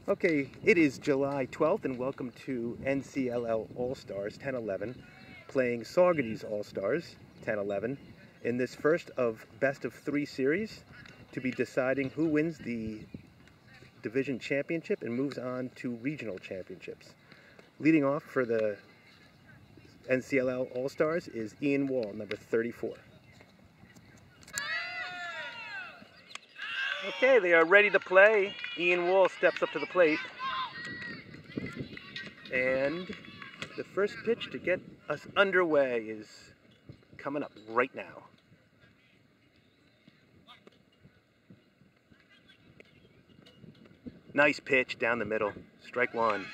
Okay, it is July 12th and welcome to NCLL All-Stars 10-11 playing Saugerties All-Stars 10-11 in this first of best of 3 series to be deciding who wins the division championship and moves on to regional championships. Leading off for the NCLL All-Stars is Ian Wall, number 34. Okay, they are ready to play. Ian Wall steps up to the plate. And the first pitch to get us underway is coming up right now. Nice pitch down the middle. Strike one.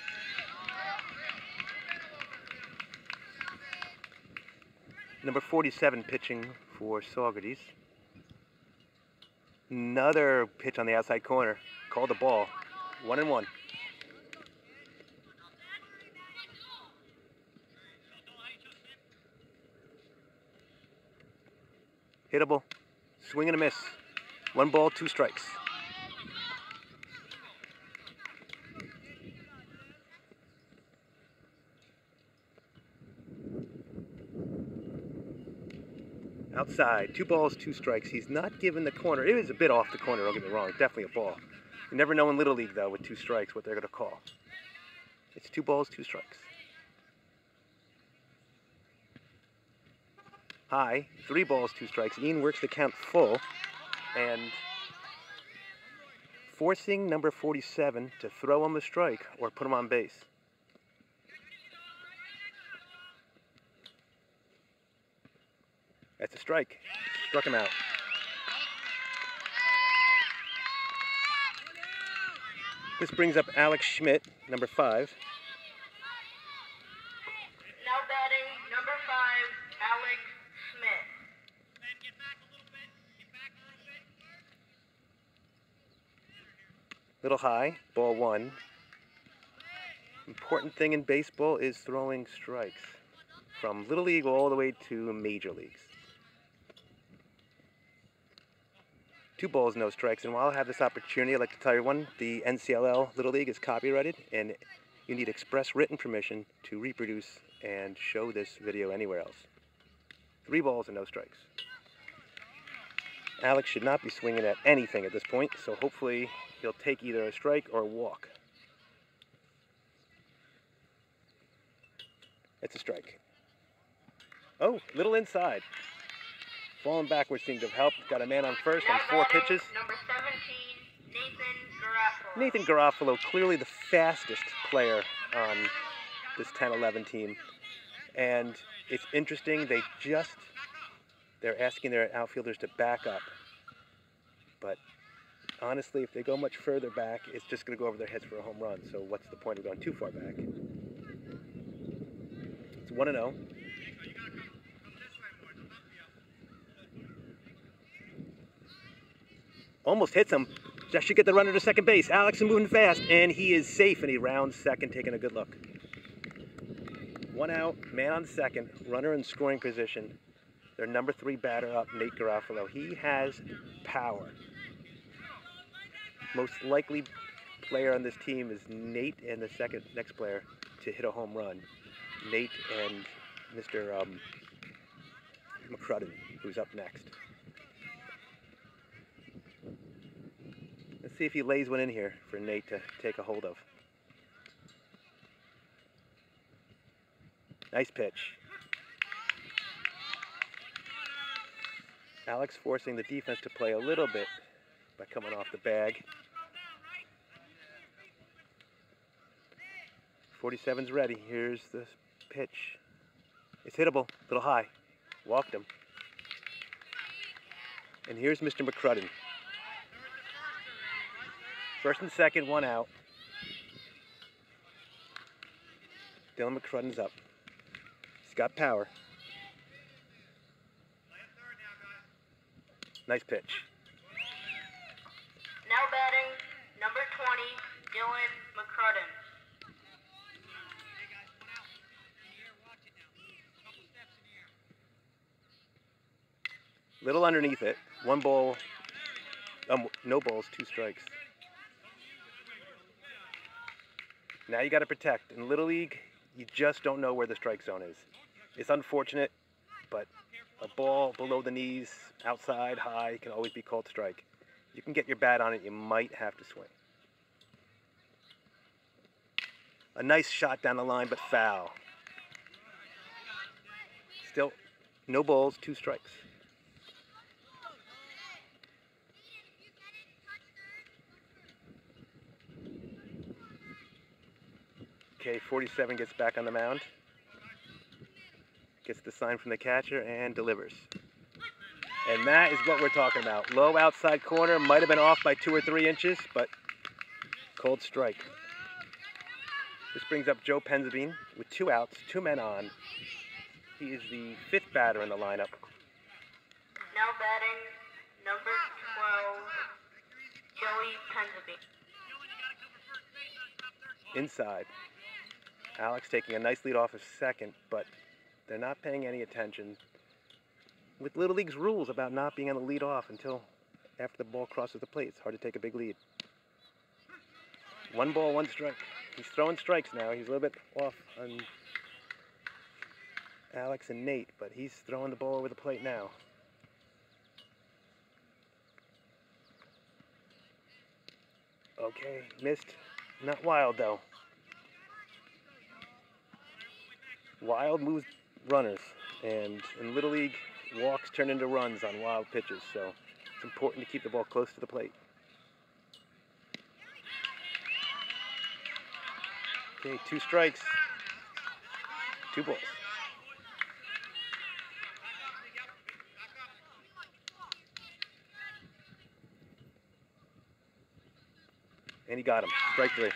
Number 47 pitching for Saugerties. Another pitch on the outside corner. Call the ball. 1-1. Hittable. Swing and a miss. 1 ball, 2 strikes. Outside, 2 balls, 2 strikes. He's not given the corner. It was a bit off the corner, don't get me wrong. Definitely a ball. You never know in Little League, though, with 2 strikes, what they're going to call. It's 2 balls, 2 strikes. High, 3 balls, 2 strikes. Ian works the count full and forcing number 47 to throw him a strike or put him on base. That's a strike. Struck him out. This brings up Alex Schmidt, number 5. Now batting, number 5, Alex Schmidt. Little high, ball 1. Important thing in baseball is throwing strikes from Little League all the way to Major Leagues. 2 balls, no strikes. And while I have this opportunity, I'd like to tell everyone the NCLL Little League is copyrighted and you need express written permission to reproduce and show this video anywhere else. 3 balls and no strikes. Alex should not be swinging at anything at this point, so hopefully he'll take either a strike or a walk. It's a strike. Oh, little inside. Falling backwards seemed to have helped. Got a man on first on 4 pitches. Number 17, Nathan Garofalo. Nathan Garofalo, clearly the fastest player on this 10-11 team. And it's interesting, they're asking their outfielders to back up. But honestly, if they go much further back, it's just going to go over their heads for a home run. So what's the point of going too far back? It's 1-0. Almost hits him. Just should get the runner to second base. Alex is moving fast, and he is safe, and he rounds second, taking a good look. 1 out, man on second, runner in scoring position. Their number 3 batter up, Nate Garofalo. He has power. Most likely player on this team is Nate and the next player to hit a home run. Nate and Mr. McCrudden, who's up next. Let's see if he lays one in here for Nate to take a hold of. Nice pitch. Alex forcing the defense to play a little bit by coming off the bag. 47's ready. Here's the pitch. It's hittable. A little high. Walked him. And here's Mr. McCrudden. First and second, 1 out. Dylan McCrudden's up. He's got power. Nice pitch. Now batting, number 20, Dylan McCrudden. Little underneath it. 1 ball, no balls, 2 strikes. Now you got to protect. In Little League, you just don't know where the strike zone is. It's unfortunate, but a ball below the knees, outside, high, can always be called strike. You can get your bat on it, you might have to swing. A nice shot down the line, but foul. Still, no balls, 2 strikes. Okay, 47 gets back on the mound. Gets the sign from the catcher and delivers. And that is what we're talking about. Low outside corner, might have been off by 2 or 3 inches, but called strike. This brings up Joe Penzabine with 2 outs, 2 men on. He is the 5th batter in the lineup. Now batting, number 12, Joey Penzabine. Inside. Alex taking a nice lead off of second, but they're not paying any attention. With Little League's rules about not being able to lead off until after the ball crosses the plate, it's hard to take a big lead. 1 ball, 1 strike. He's throwing strikes now. He's a little bit off on Alex and Nate, but he's throwing the ball over the plate now. Okay, missed. Not Wild, though. Wild moves runners, and in Little League, walks turn into runs on wild pitches, so it's important to keep the ball close to the plate. Okay, 2 strikes, 2 balls. And he got him, strike 3.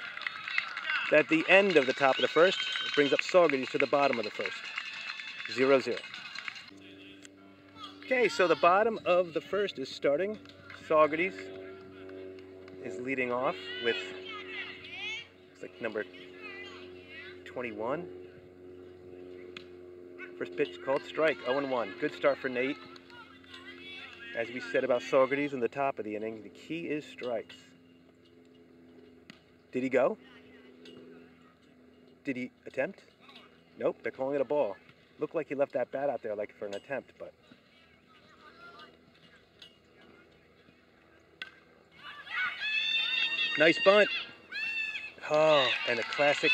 At the end of the top of the first, it brings up Saugerties to the bottom of the first. 0-0. Okay, so the bottom of the first is starting. Saugerties is leading off with, looks like number 21. First pitch called strike, 0-1. Good start for Nate. As we said about Saugerties in the top of the inning, the key is strikes. Did he go? Did he attempt? Nope, they're calling it a ball. Looked like he left that bat out there like for an attempt, but... Nice bunt. Oh, and a classic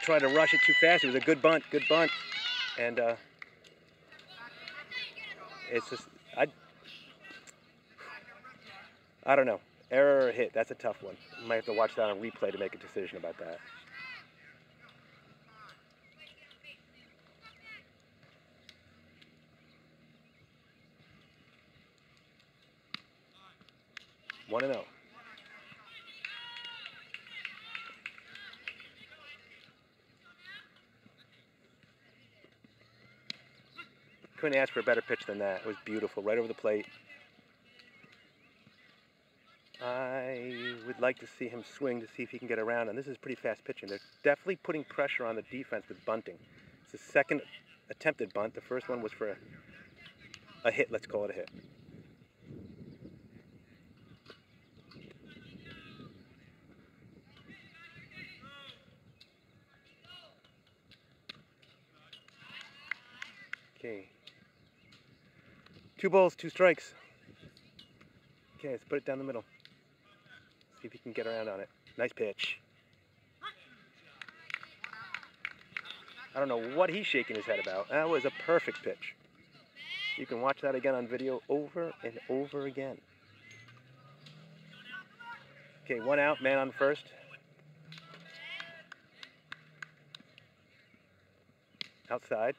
try to rush it too fast. It was a good bunt. And it's just, I don't know. Error or hit, that's a tough one. You might have to watch that on replay to make a decision about that. One and 0. Couldn't ask for a better pitch than that. It was beautiful, right over the plate. I would like to see him swing to see if he can get around, and this is pretty fast pitching. They're definitely putting pressure on the defense with bunting. It's the second attempted bunt. The first one was for a hit, let's call it a hit. Okay. 2 balls, 2 strikes. Okay, let's put it down the middle. See if he can get around on it. Nice pitch. I don't know what he's shaking his head about. That was a perfect pitch. You can watch that again on video over and over again. Okay, 1 out, man on first. Outside.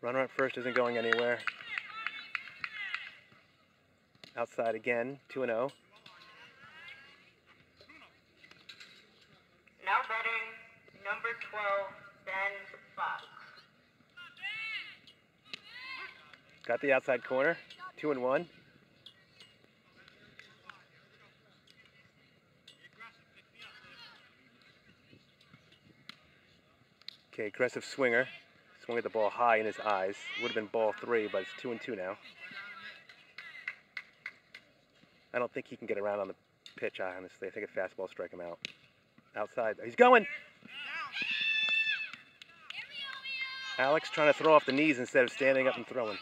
Runner at first isn't going anywhere. Outside again, 2-0. Now batting, number 12, Ben Fox. Got the outside corner, 2-1. Okay, aggressive swinger. Swung at the ball high in his eyes. Would have been ball 3, but it's 2-2 now. I don't think he can get around on the pitch, honestly. I think a fastball strike him out. Outside. He's going! Alex trying to throw off the knees instead of standing up and throwing.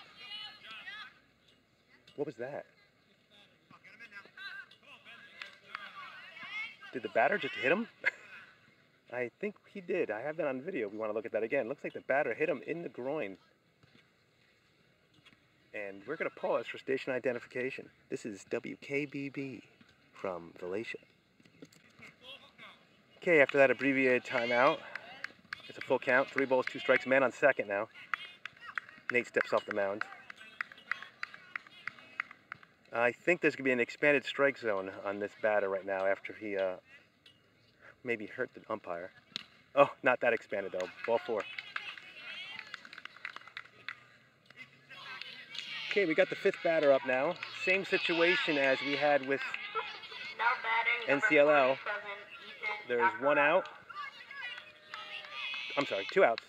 What was that? Did the batter just hit him? I think he did. I have that on video. We want to look at that again. Looks like the batter hit him in the groin. And we're going to pause for station identification. This is WKBB from Valatia. Okay, after that abbreviated timeout, it's a full count. 3 balls, 2 strikes. Man on second now. Nate steps off the mound. I think there's going to be an expanded strike zone on this batter right now after he maybe hurt the umpire. Oh, not that expanded though. Ball 4. Okay, we got the 5th batter up now. Same situation as we had with NCLL. There's 1 out. I'm sorry, 2 outs.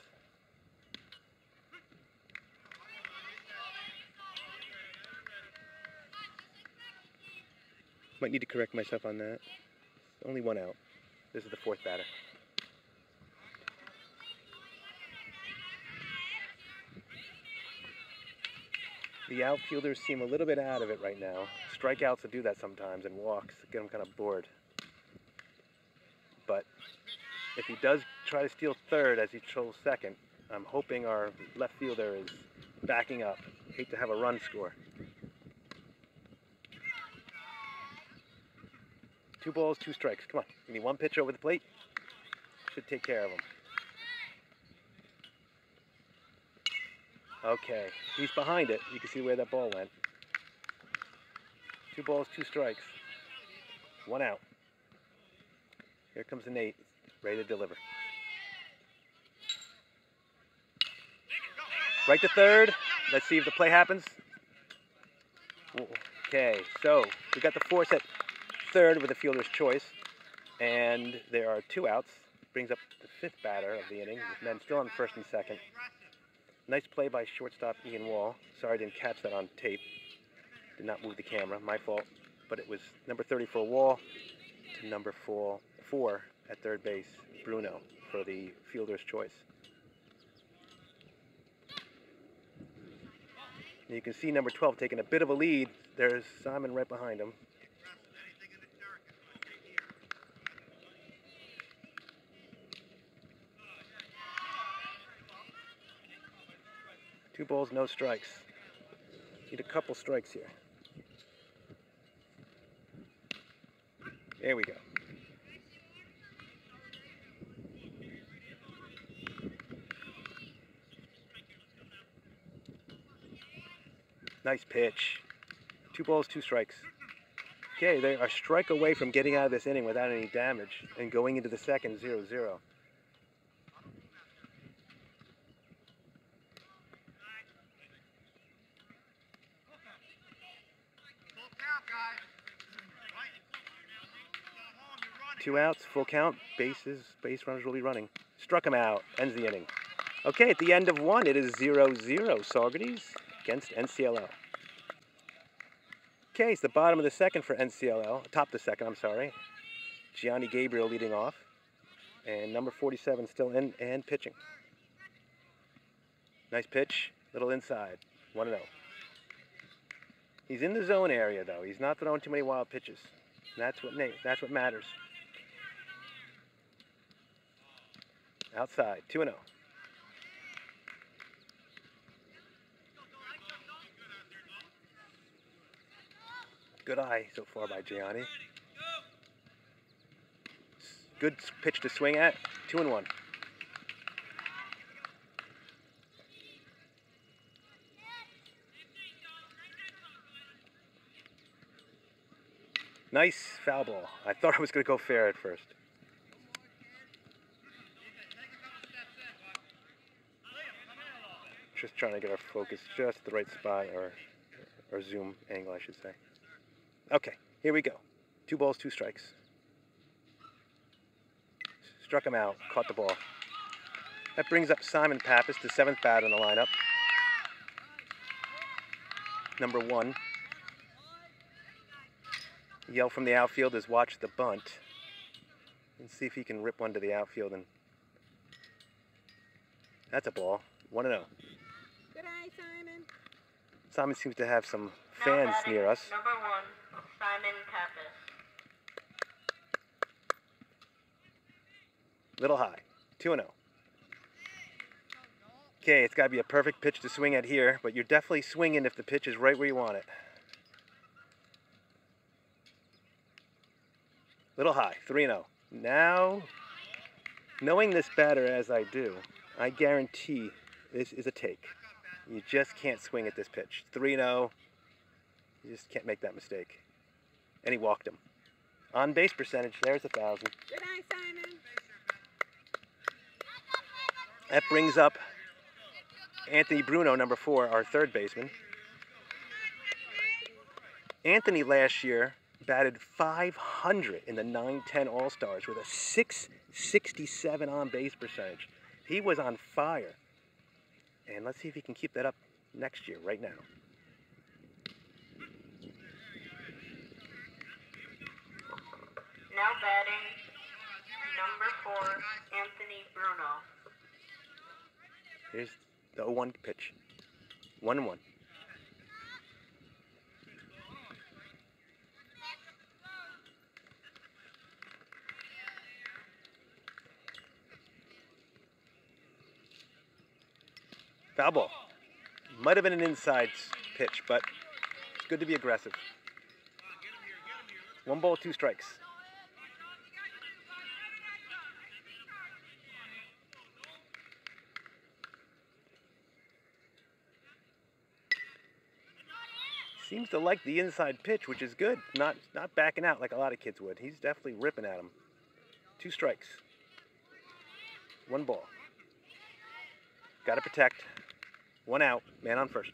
Might need to correct myself on that. Only 1 out. This is the 4th batter. The outfielders seem a little bit out of it right now. Strikeouts will do that sometimes, and walks get them kind of bored. But if he does try to steal third as he trolls second, I'm hoping our left fielder is backing up. Hate to have a run score. 2 balls, 2 strikes. Come on, give me 1 pitch over the plate. Should take care of him. Okay, he's behind it. You can see where that ball went. 2 balls, 2 strikes. 1 out. Here comes the Nate, ready to deliver. Right to third. Let's see if the play happens. Okay, so we got the force at third with a fielder's choice, and there are 2 outs. Brings up the 5th batter of the inning, with men still on first and second. Nice play by shortstop Ian Wall. Sorry I didn't catch that on tape. Did not move the camera, my fault. But it was number 34 Wall to number 4 at third base, Bruno, for the fielder's choice. And you can see number 12 taking a bit of a lead. There's Simon right behind him. Two balls, no strikes. Need a couple strikes here. There we go. Nice pitch. 2 balls, 2 strikes. Okay, they are a strike away from getting out of this inning without any damage and going into the second 0-0. Two outs, full count, base runners will be running. Struck him out, ends the inning. Okay, at the end of 1, it is 0-0, Saugerties against NCLL. Okay, it's the bottom of the second for NCLL, top of the second, I'm sorry. Gianni Gabriel leading off, and number 47 still in and pitching. Nice pitch, little inside, 1-0. He's in the zone area though, he's not throwing too many wild pitches. That's what matters. Outside, 2-0. Good eye so far by Gianni. Good pitch to swing at, 2-1. Nice foul ball. I thought I was going to go fair at first. Just trying to get our focus just the right spot, or zoom angle, I should say. Okay, here we go. 2 balls, 2 strikes. Struck him out, caught the ball. That brings up Simon Pappas, the 7th batter in the lineup. Number 1. Yell from the outfield is watch the bunt. And see if he can rip one to the outfield. And that's a ball. 1-0. Good eye, Simon. Simon seems to have some Now fans batting, near us. number 1, Simon Pappas. Little high. 2-0. Okay, it's got to be a perfect pitch to swing at here, but you're definitely swinging if the pitch is right where you want it. Little high. 3-0. Now, knowing this batter as I do, I guarantee this is a take. You just can't swing at this pitch. 3-0. You just can't make that mistake. And he walked him. On base percentage, there's 1,000. Good eye, Simon. That brings up Anthony Bruno, number 4, our third baseman. Anthony last year batted .500 in the 9-10 All-Stars with a .667 on-base percentage. He was on fire. And let's see if he can keep that up next year, right now. Now batting, number 4, Anthony Bruno. Here's the 0-1 pitch. 1-1. Foul ball. Might have been an inside pitch, but it's good to be aggressive. 1 ball, 2 strikes. Seems to like the inside pitch, which is good. Not backing out like a lot of kids would. He's definitely ripping at him. 2 strikes. 1 ball. Got to protect. 1 out. Man on first.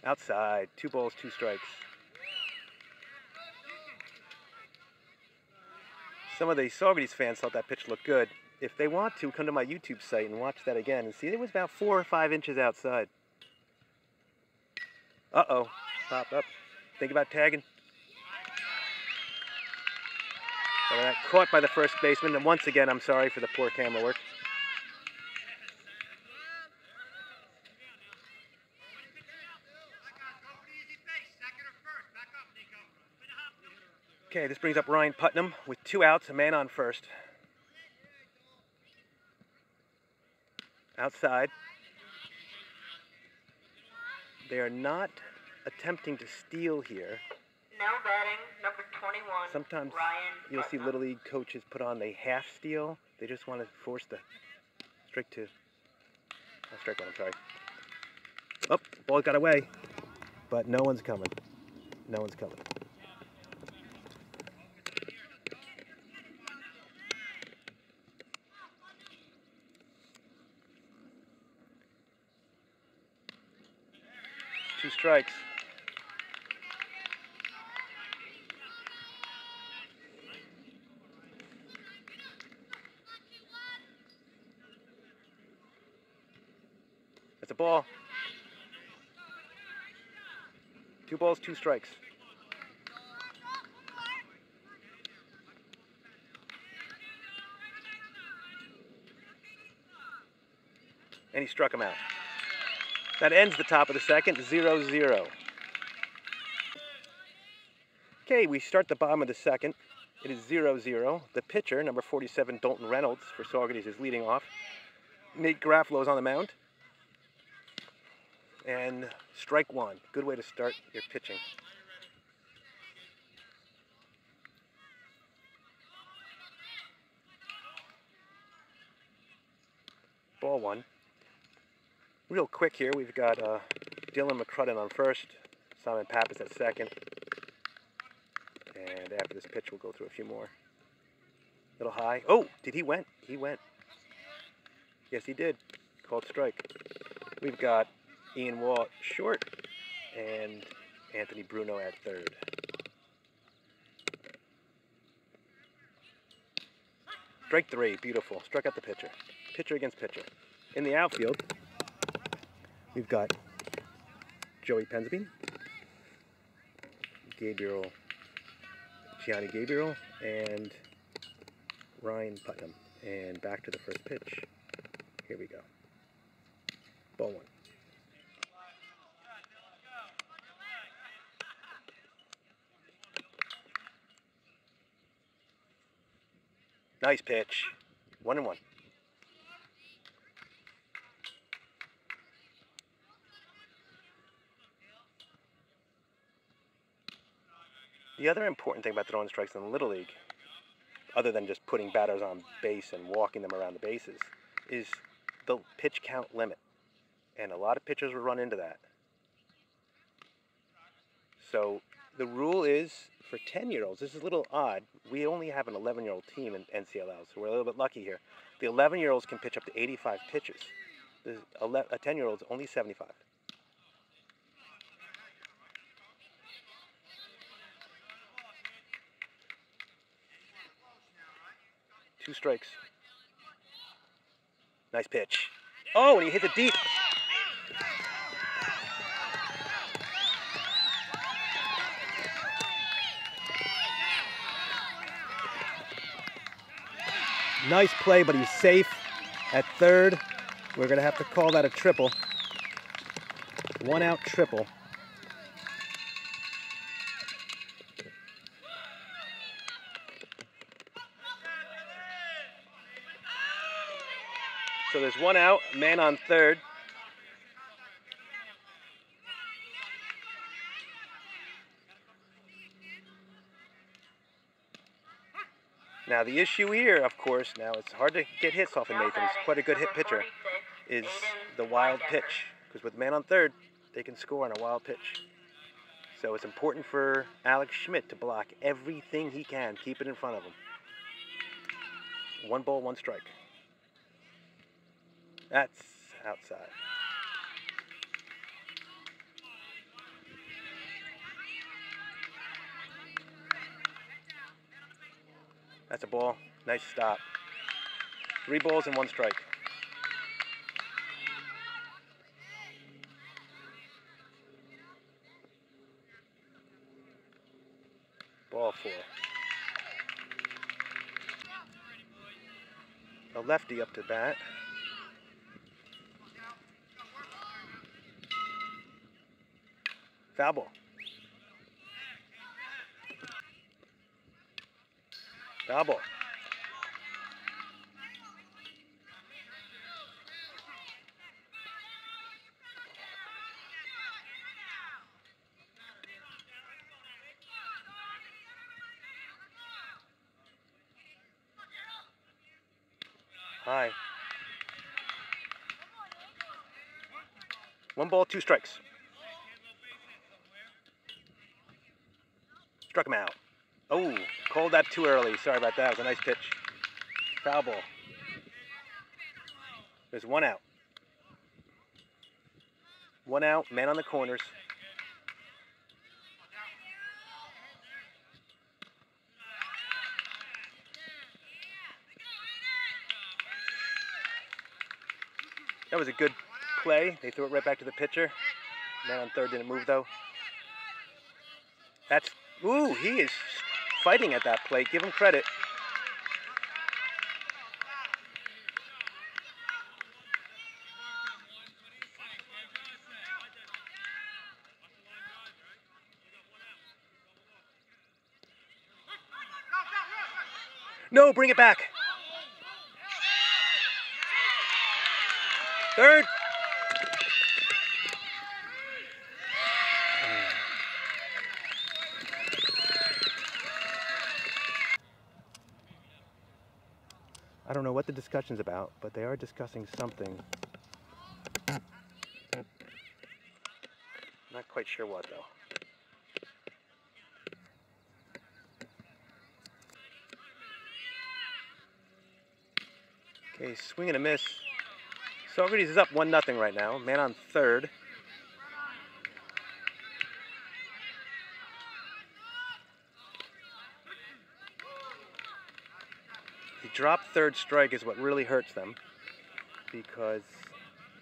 Outside. 2 balls, 2 strikes. Some of the Saugerties fans thought that pitch looked good. If they want to, come to my YouTube site and watch that again and see it was about 4 or 5 inches outside. Uh-oh. Pop up. Think about tagging. So that caught by the first baseman. And once again, I'm sorry for the poor camera work. Okay, this brings up Ryan Putnam with 2 outs, a man on first. Outside. They are not attempting to steal here. Now batting, number 21, Sometimes Ryan you'll see Putnam. Little League coaches put on the half steal. They just want to force the strike 2. Oh, strike 1, I'm sorry. Oh, ball got away. But no one's coming. No one's coming. Two strikes. That's a ball. 2 balls, 2 strikes. And he struck him out. That ends the top of the second, 0-0. Okay, we start the bottom of the second. It is 0-0. The pitcher, number 47, Dalton Reynolds, for Saugerties, is leading off. Nate Garofalo's on the mound. And strike 1. Good way to start your pitching. Ball 1. Real quick here, we've got Dylan McCrudden on first, Simon Pappas at second. And after this pitch, we'll go through a few more. Little high. Oh, did he went? He went. Yes, he did. Called strike. We've got Ian Wall at short and Anthony Bruno at third. Strike 3, beautiful. Struck out the pitcher. Pitcher against pitcher. In the outfield, we've got Joey Pensby, Gianni Gabriel, and Ryan Putnam. And back to the first pitch. Here we go. Ball one. Nice pitch. 1-1. The other important thing about throwing strikes in the Little League, other than just putting batters on base and walking them around the bases, is the pitch count limit. And a lot of pitchers will run into that. So the rule is for 10-year-olds, this is a little odd. We only have an 11-year-old team in NCLL, so we're a little bit lucky here. The 11-year-olds can pitch up to 85 pitches. A 10-year-old's only 75. Two strikes. Nice pitch. Oh, and he hits it deep. Nice play, but he's safe at third. We're going to have to call that a triple. 1-out triple. So there's 1 out, man on third. Now the issue here, of course, now it's hard to get hits off of Nathan. He's quite a good hit pitcher, is the wild pitch. Because with man on third, they can score on a wild pitch. So it's important for Alex Schmidt to block everything he can, keep it in front of him. 1 ball, 1 strike. That's outside. That's a ball. Nice stop. 3 balls and 1 strike. Ball 4. A lefty up to bat. Foul ball. Foul ball. High. 1 ball, 2 strikes. Struck him out. Oh, called that too early. Sorry about that. It was a nice pitch. Foul ball. There's 1 out. 1 out, man on the corners. That was a good play. They threw it right back to the pitcher. Man on third didn't move though. That's, ooh, he is fighting at that plate. Give him credit. No, bring it back. Third. I don't know what the discussion's about, but they are discussing something. Not quite sure what, though. Okay, swing and a miss. Saugerties is up 1-0 right now. Man on third. The drop third strike is what really hurts them, because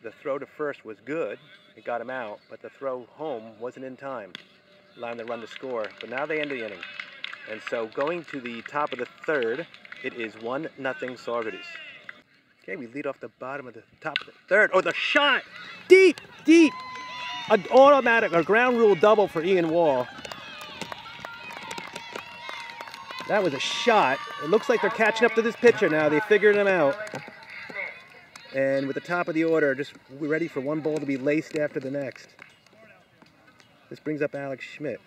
The throw to first was good. It got him out, but the throw home wasn't in time, allowing the run to score. But now they end the inning. And so going to the top of the third, it is 1-0 Saugerties. Okay, we lead off the bottom of the top of the third. Oh, the shot! Deep, deep! An automatic, a ground rule double for Ian Wall. That was a shot. It looks like they're catching up to this pitcher now. They figured him out. And with the top of the order, just ready for one ball to be laced after the next. This brings up Alex Schmidt.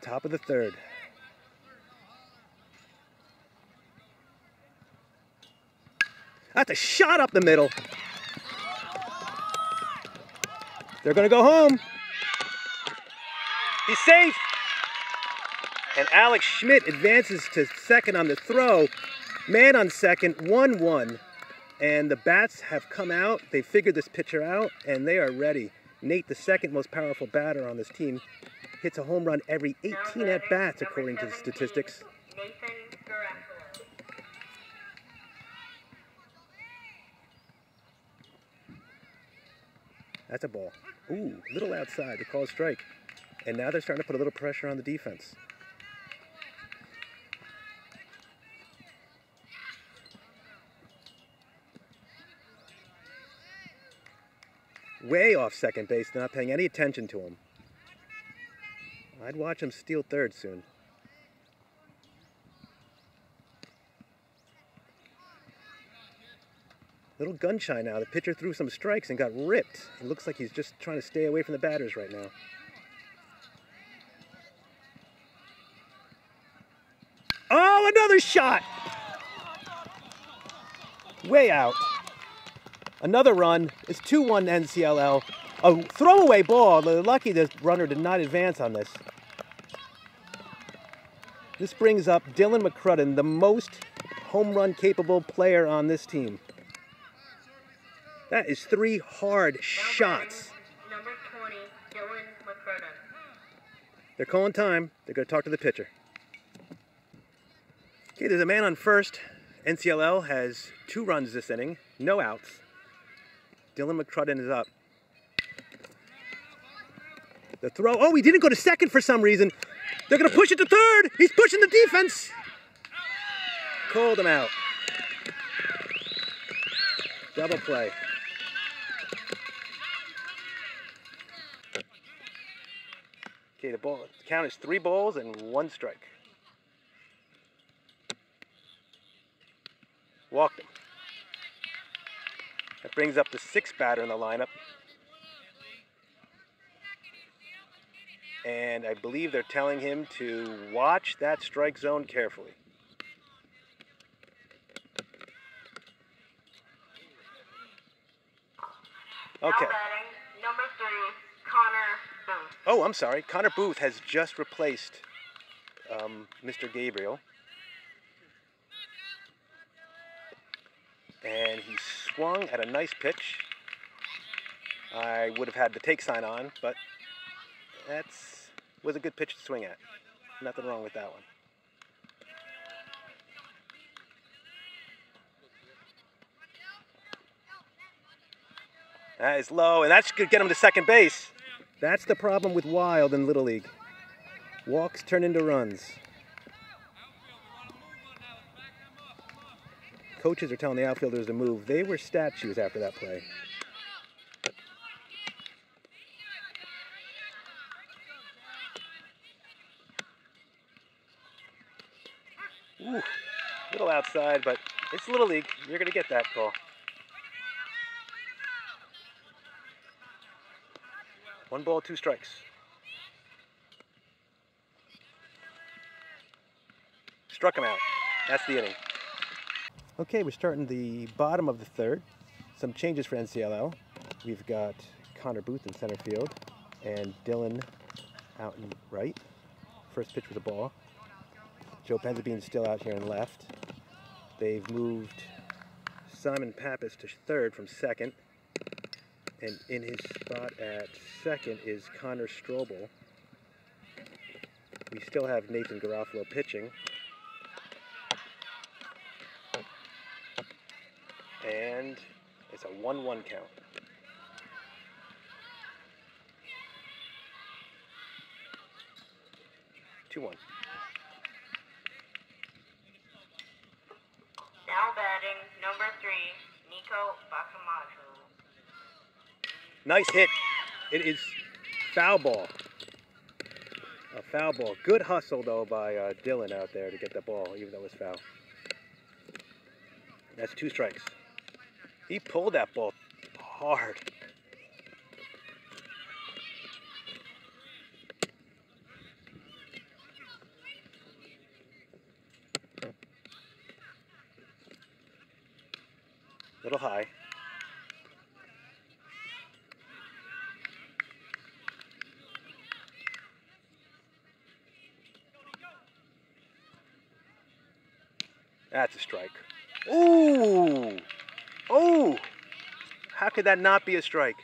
Top of the third. That's a shot up the middle. They're going to go home. He's safe. And Alex Schmidt advances to second on the throw. Man on second, 1-1. And the bats have come out. They figured this pitcher out, and they are ready. Nate, the second most powerful batter on this team, hits a home run every 18 at-bats, according to the statistics. That's a ball. Ooh, a little outside. They call a strike. And now they're starting to put a little pressure on the defense. Way off second base. They're not paying any attention to him. I'd watch him steal third soon. Little gun shy now. The pitcher threw some strikes and got ripped. It looks like he's just trying to stay away from the batters right now. Oh, another shot! Way out. Another run. It's 2-1 NCLL. A throwaway ball. They're lucky the runner did not advance on this. This brings up Dylan McCrudden, the most home run capable player on this team. That is 3 hard shots. Number 20, Dylan McCrudden. They're calling time. They're going to talk to the pitcher. Okay, there's a man on first. NCLL has 2 runs this inning, no outs. Dylan McCrudden is up. The throw. Oh, he didn't go to second for some reason. They're going to push it to third. He's pushing the defense. Called him out. Double play. Okay, the count is 3 balls and 1 strike. Walked him. That brings up the 6th batter in the lineup. And I believe they're telling him to watch that strike zone carefully. Okay. Now batting, number 3, Connor Booth. Oh, I'm sorry. Connor Booth has just replaced Mr. Gabriel. And he swung at a nice pitch. I would have had the take sign on, but that was a good pitch to swing at. Nothing wrong with that one. That is low, and that's going to get him to second base. That's the problem with Wild in Little League. Walks turn into runs. Coaches are telling the outfielders to move. They were statues after that play. Ooh, a little outside, but it's Little League. You're going to get that call. 1 ball, 2 strikes. Struck him out. That's the inning. Okay, we're starting the bottom of the third. Some changes for NCLL. We've got Connor Booth in center field and Dylan out in right. First pitch was a ball. Joe Penzabene's still out here in left. They've moved Simon Pappas to third from second. And in his spot at second is Connor Strobel. We still have Nathan Garofalo pitching. And it's a 1-1 count. Now batting, number 3, Nico Basamajo. Nice hit. It is foul ball. A foul ball. Good hustle, though, by Dylan out there to get the ball, even though it was foul. That's 2 strikes. He pulled that ball hard. Little high. That's a strike. Ooh! Oh! How could that not be a strike?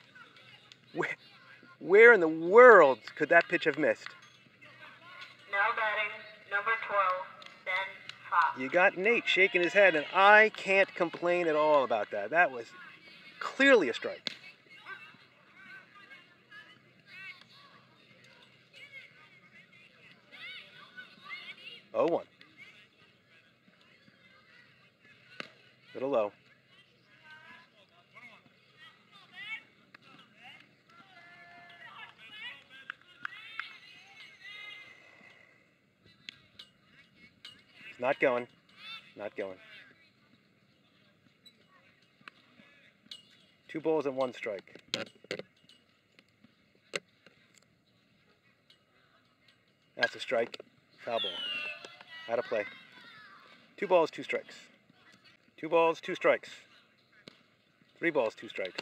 Where in the world could that pitch have missed? Now batting, number 12, Ben Fox. You got Nate shaking his head, and I can't complain at all about that. That was clearly a strike. Oh, 1. Little low. Not going. Not going. 2 balls and 1 strike. That's a strike. Foul ball. Out of play. 2 balls, 2 strikes. 2 balls, 2 strikes. 3 balls, 2 strikes.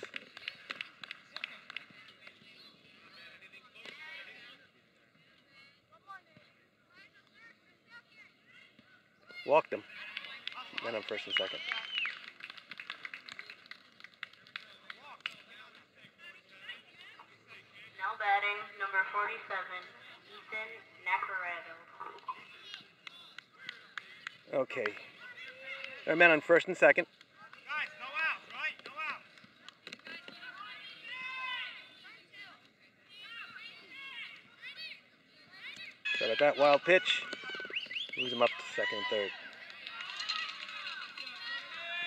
Walked him. Then on first and second. Now batting, number 47, Ethan Nacarado. Okay. There are men on first and second. Guys, no out, right? No out. So at that wild pitch, moves him up to second and third.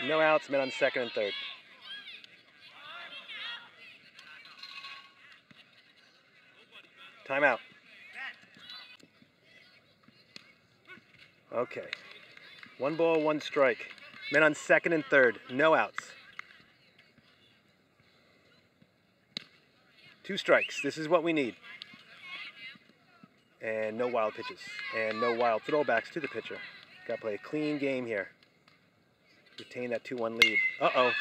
No outs, men on second and third. Timeout. Okay. 1 ball, 1 strike. Men on second and third. No outs. 2 strikes. This is what we need. And no wild pitches. And no wild throwbacks to the pitcher. Got to play a clean game here. Retain that 2-1 lead. Uh-oh.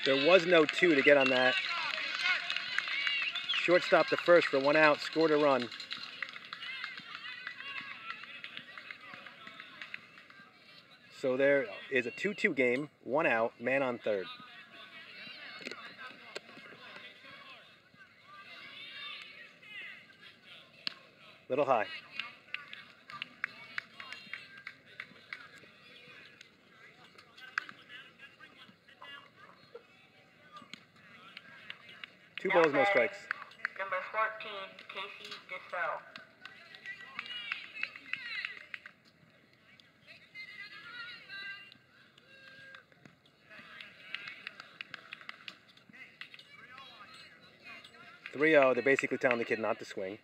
There was no 2 to get on that. Shortstop the first for 1 out. Scored a run. So there is a 2-2 game. 1 out. Man on third. Little high. Two balls, no strikes. Number 14, Casey DeSalle. They're basically telling the kid not to swing.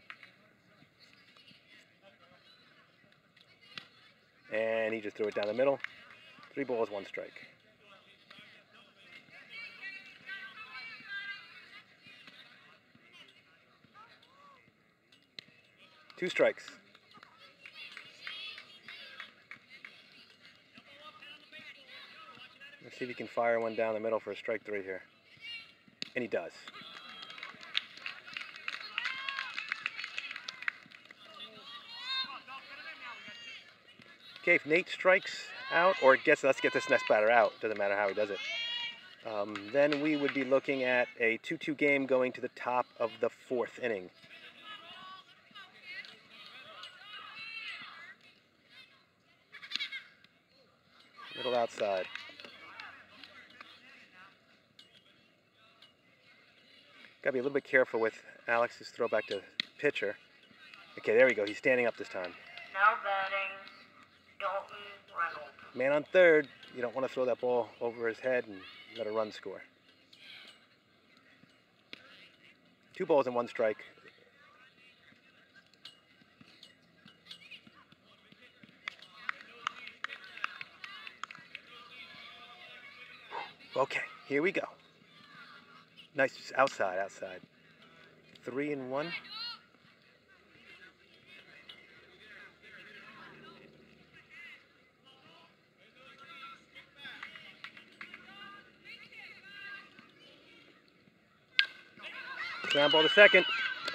And he just threw it down the middle. 3 balls, 1 strike. Two strikes. Let's see if he can fire one down the middle for a strike 3 here. And he does. Okay, if Nate strikes out, or let's get this next batter out. Doesn't matter how he does it. Then we would be looking at a 2-2 game going to the top of the 4th inning. Little outside. Got to be a little bit careful with Alex's throw back to pitcher. Okay, there we go. He's standing up this time. Now batting, Dalton Reynolds. Man on third. You don't want to throw that ball over his head and let a run score. 2 balls and 1 strike. Okay, here we go. Nice outside. 3-1. Ground ball to second.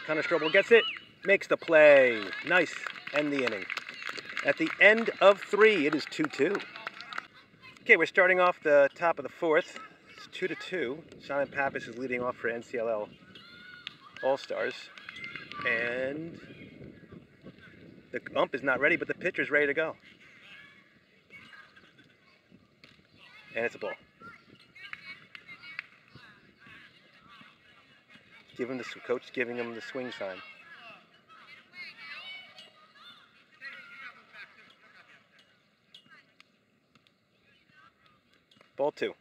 Connor Strobel gets it. Makes the play. Nice. End the inning. At the end of 3, it is 2-2. Okay, we're starting off the top of the 4th. It's 2-2. Simon Pappas is leading off for NCLL All-Stars. And the ump is not ready, but the pitcher's ready to go. And it's a ball. Coach giving him the swing sign. Ball 2.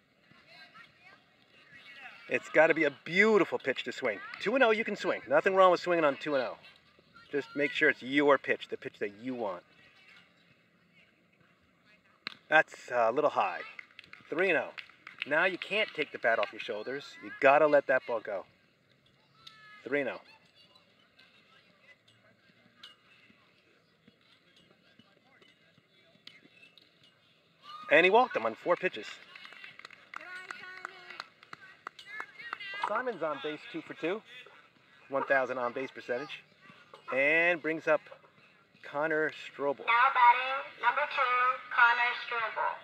It's got to be a beautiful pitch to swing. 2-0, you can swing. Nothing wrong with swinging on 2-0. Just make sure it's your pitch, the pitch that you want. That's a little high. 3-0. Now you can't take the bat off your shoulders. You got to let that ball go. 3-0. And he walked him on 4 pitches. Simon's on base 2 for 2. 1,000 on base percentage. And brings up Connor Strobel. Now batting, number 2, Connor Strobel.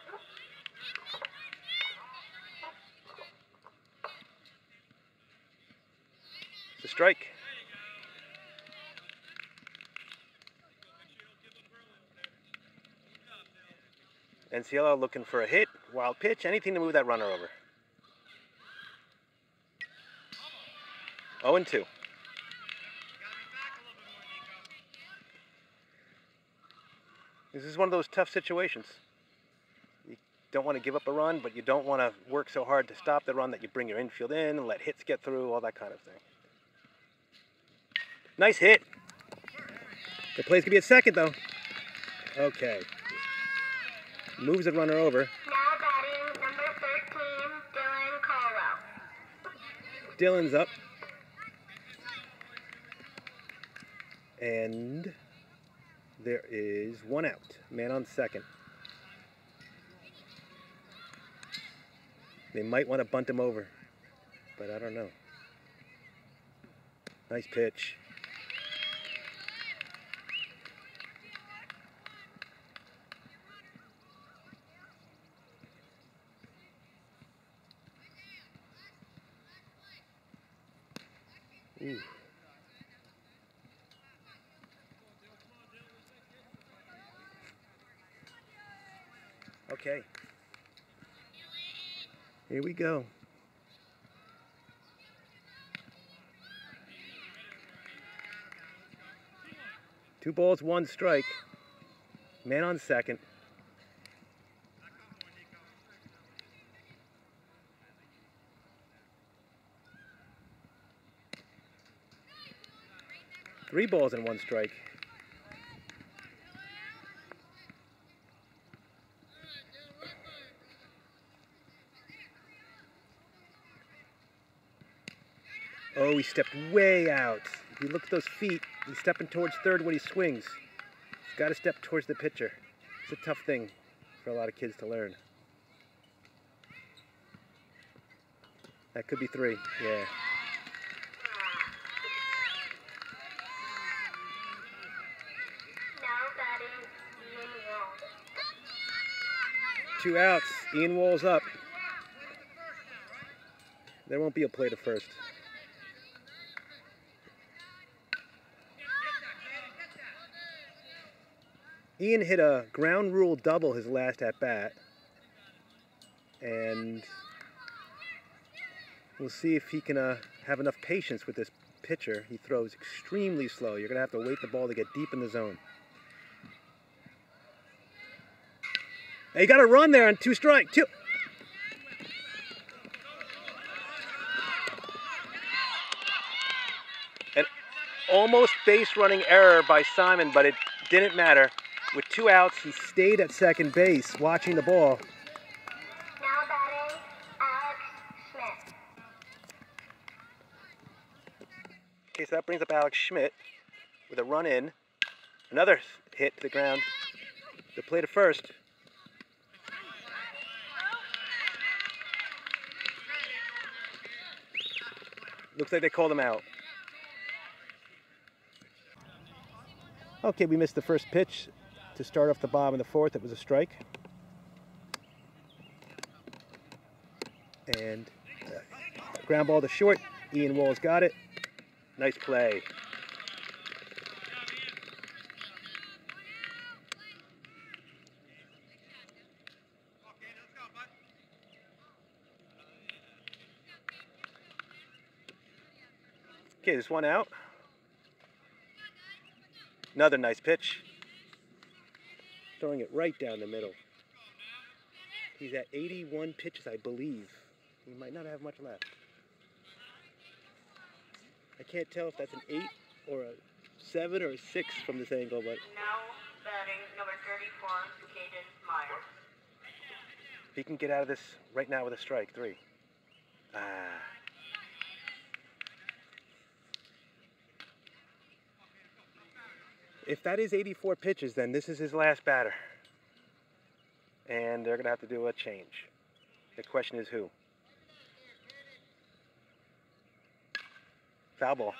It's a strike. NCLL looking for a hit, wild pitch, anything to move that runner over. 0-2. This is one of those tough situations. You don't want to give up a run, but you don't want to work so hard to stop the run that you bring your infield in and let hits get through, all that kind of thing. Nice hit. The play's going to be at second, though. Okay. Moves the runner over. Now batting, number 13, Dylan Caldwell. Dylan's up. And there is 1 out. Man on second. They might want to bunt him over, but I don't know. Nice pitch. Ooh. Okay. Here we go. Two balls, 1 strike. Man on second. Three balls and 1 strike. Oh, he stepped way out. If you look at those feet, he's stepping towards third when he swings. He's got to step towards the pitcher. It's a tough thing for a lot of kids to learn. That could be 3, yeah. Now batting, Ian Wall. 2 outs. Ian Wall's up. There won't be a play to first. Ian hit a ground rule double his last at bat. And we'll see if he can have enough patience with this pitcher. He throws extremely slow. You're going to have to wait the ball to get deep in the zone. Now you got to run there on 2 strike. 2. An almost base running error by Simon, but it didn't matter. With 2 outs, he stayed at second base watching the ball. Now batting, Alex Schmidt. Okay, so that brings up Alex Schmidt with a run in. Another hit to the ground. The play to first. Looks like they called him out. Okay, we missed the first pitch to start off the bottom of the 4th. It was a strike. And ground ball to short. Ian Wall's got it. Nice play. Okay, there's 1 out. Another nice pitch. Throwing it right down the middle. He's at 81 pitches, I believe. He might not have much left. I can't tell if that's an 8 or a 7 or a 6 from this angle, but Now batting, number 34, Caden Meyer. he can get out of this right now with a strike. 3. If that is 84 pitches, then this is his last batter. And they're going to have to do a change. The question is who? Foul ball.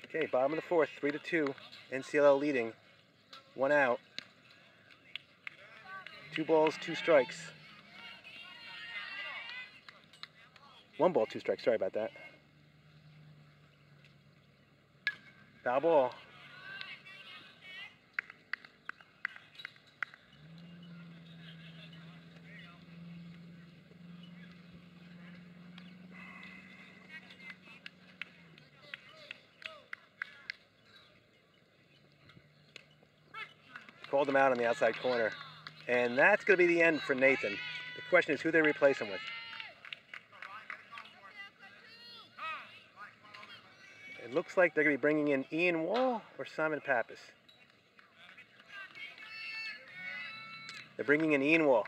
Okay, bottom of the 4th, 3-2. NCLL leading. 1 out. 2 balls, 2 strikes. 1 ball, 2 strikes. Sorry about that. Foul ball. Called him out on the outside corner. And that's going to be the end for Nathan. The question is who they replace him with. It looks like they're going to be bringing in Ian Wall or Simon Pappas. They're bringing in Ian Wall,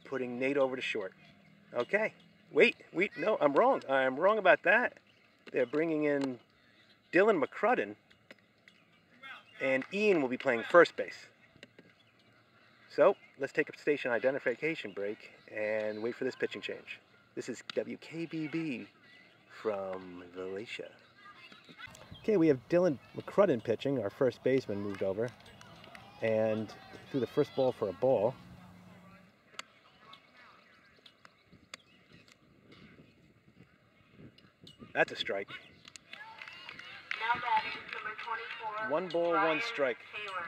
putting Nate over to short. Okay. Wait, no, I'm wrong. I'm wrong about that. They're bringing in Dylan McCrudden, and Ian will be playing first base. So, let's take a station identification break and wait for this pitching change. This is WKBB from Valencia. Okay, we have Dylan McCrudden pitching. Our first baseman moved over and threw the first ball for a ball. That's a strike. Now batting, number 24, 1 ball, 1 Ryan strike. Taylor.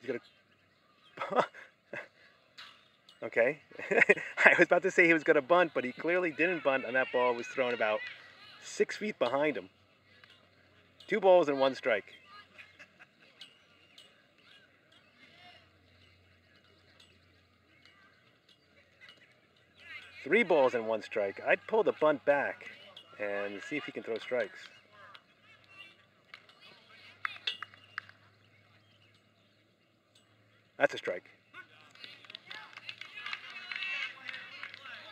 He's gonna. Okay. I was about to say he was gonna bunt, but he clearly didn't bunt, and that ball was thrown about 6 feet behind him. 2 balls and 1 strike. Three balls and 1 strike. I'd pull the bunt back and see if he can throw strikes. That's a strike.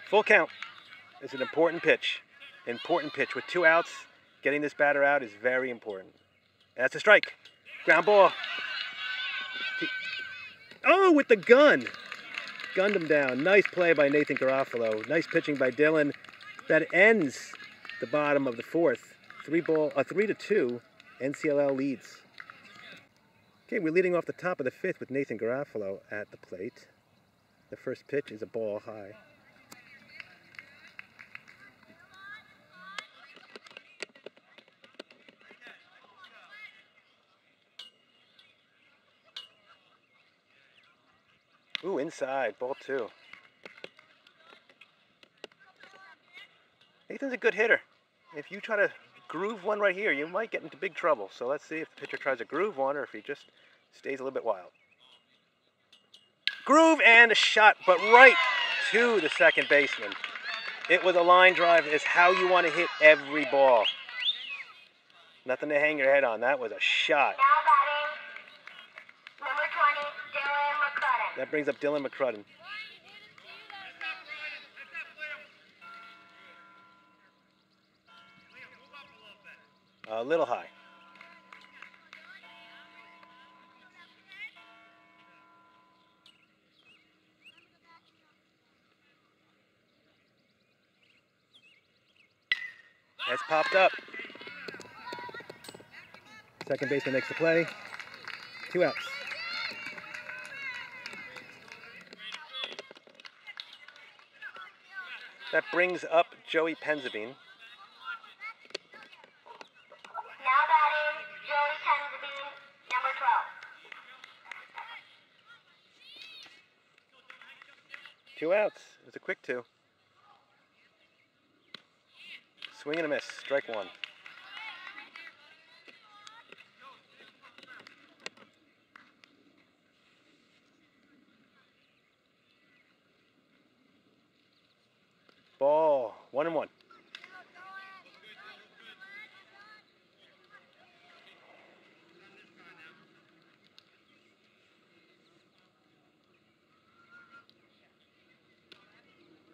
Full count. It's an important pitch. Important pitch. With 2 outs, getting this batter out is very important. That's a strike. Ground ball. Oh, with the gun. Gunned him down. Nice play by Nathan Garofalo. Nice pitching by Dylan. That ends the bottom of the fourth. 3-2, NCLL leads. Okay, we're leading off the top of the fifth with Nathan Garofalo at the plate. The first pitch is a ball high. Ooh, inside, ball 2. Nathan's a good hitter. If you try to groove one right here, you might get into big trouble. So let's see if the pitcher tries to groove one or if he just stays a little bit wild. Groove and a shot, but right to the second baseman. It was a line drive. Is how you want to hit every ball. Nothing to hang your head on. That was a shot. Now batting, number 20, Dylan McCrudden. That brings up Dylan McCrudden. A little high. That's popped up. Second baseman makes the play. 2 outs. That brings up Joey Penzabine. Now batting, Joey Penzabine, number 12. 2 outs. It was a quick 2. Swing and a miss. Strike 1. Ball. 1-1.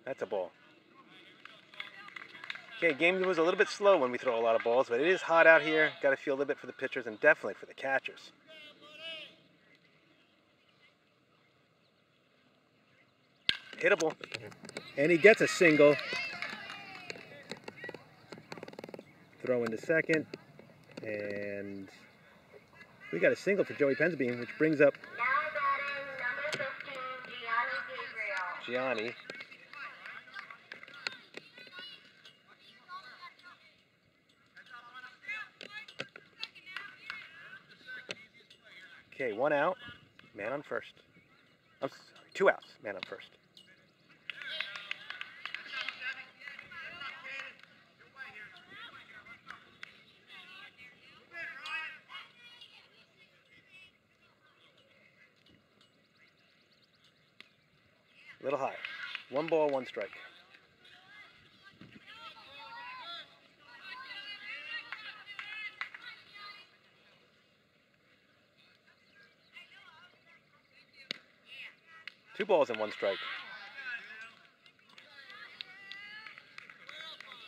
That's a ball. Okay, game was a little bit slow when we throw a lot of balls, but it is hot out here. Got to feel a little bit for the pitchers and definitely for the catchers. Hittable. And he gets a single. Throw into second. And we got a single for Joey Penzabine, which brings up Now batting, number 15, Gianni Gabriel. Gianni. Okay, 1 out, man on first. I'm sorry, 2 outs, man on first. Little high. 1 ball, 1 strike. Two balls and 1 strike.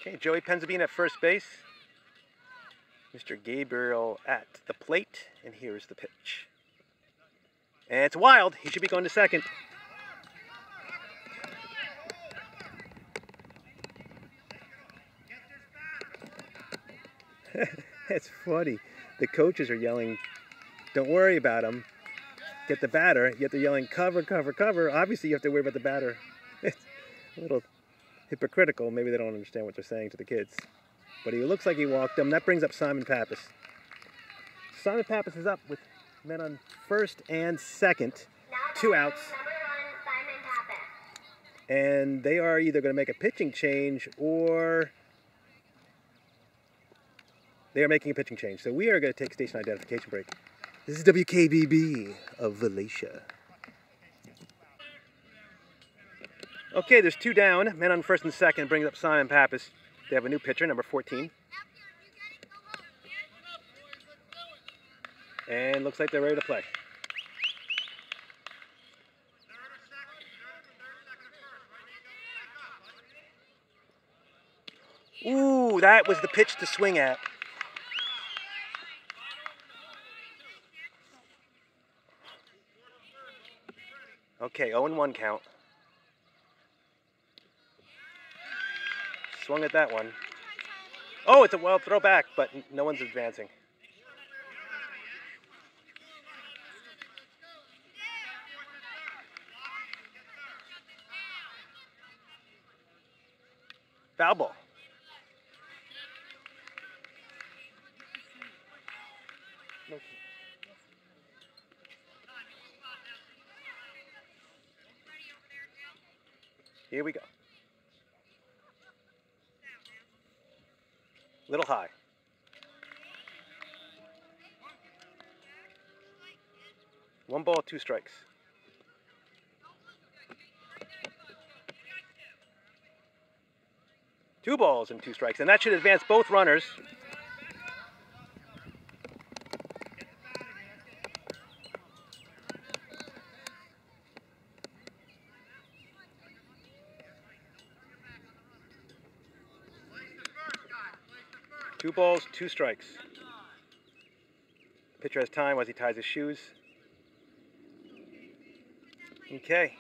Okay, Joey Penzabine at first base. Mr. Gabriel at the plate, and here's the pitch. And it's wild. He should be going to second. It's funny. The coaches are yelling, "Don't worry about him. Get the batter." Yet they're yelling, "Cover, cover, cover." Obviously, you have to worry about the batter. It's a little hypocritical. Maybe they don't understand what they're saying to the kids. But he looks like he walked him. That brings up Simon Pappas. Simon Pappas is up with men on first and second. 2 outs. Number 1, Simon Pappas. And they are either going to make a pitching change or they are making a pitching change. So we are going to take station identification break. This is WKBB of Valatia. Okay, there's 2 down. Men on first and second brings up Simon Pappas. They have a new pitcher, number 14. And looks like they're ready to play. Ooh, that was the pitch to swing at. Okay, 0-1 count. Swung at that one. Oh, it's a wild throw back, but no one's advancing. Foul ball. Here we go. Little high. One ball, two strikes. Two balls and two strikes, and that should advance both runners. Two balls, two strikes. Pitcher has time as he ties his shoes. Okay.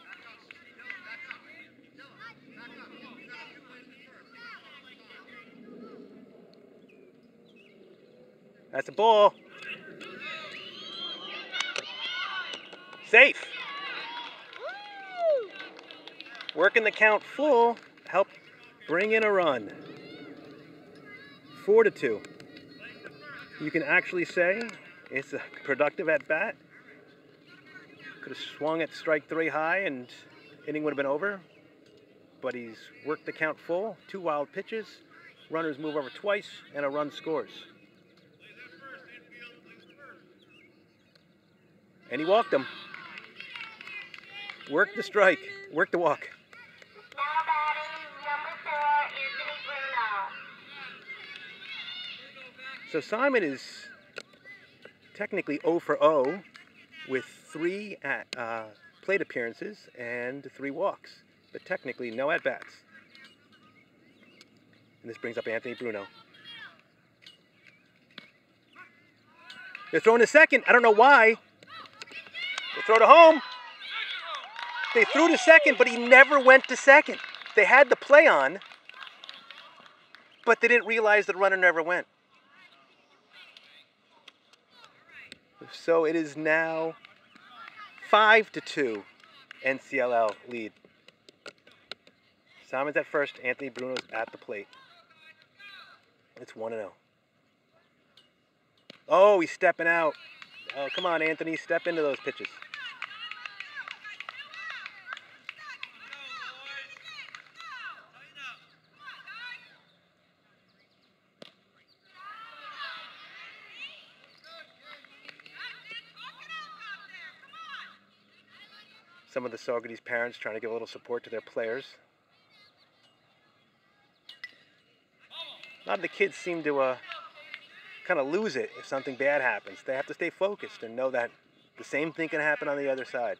That's a ball. Safe. Working the count full, help bring in a run. 4-2. You can actually say it's a productive at bat. Could have swung at strike three high and inning would have been over. But he's worked the count full. Two wild pitches. Runners move over twice and a run scores. And he walked him. Worked the strike. Worked the walk. Now batting number 4, Anthony Bruno. So Simon is technically 0 for 0 with 3 plate appearances and 3 walks, but technically no at-bats. And this brings up Anthony Bruno. They're throwing to second. I don't know why. They throw to home. They threw to second, but he never went to second. They had the play on, but they didn't realize the runner never went. So it is now 5-2 NCLL lead. Simon's at first, Anthony Bruno's at the plate. It's 1-0. Oh, he's stepping out. Oh, come on, Anthony, step into those pitches. Some of the Saugerties parents trying to give a little support to their players. A lot of the kids seem to kind of lose it if something bad happens. They have to stay focused and know that the same thing can happen on the other side.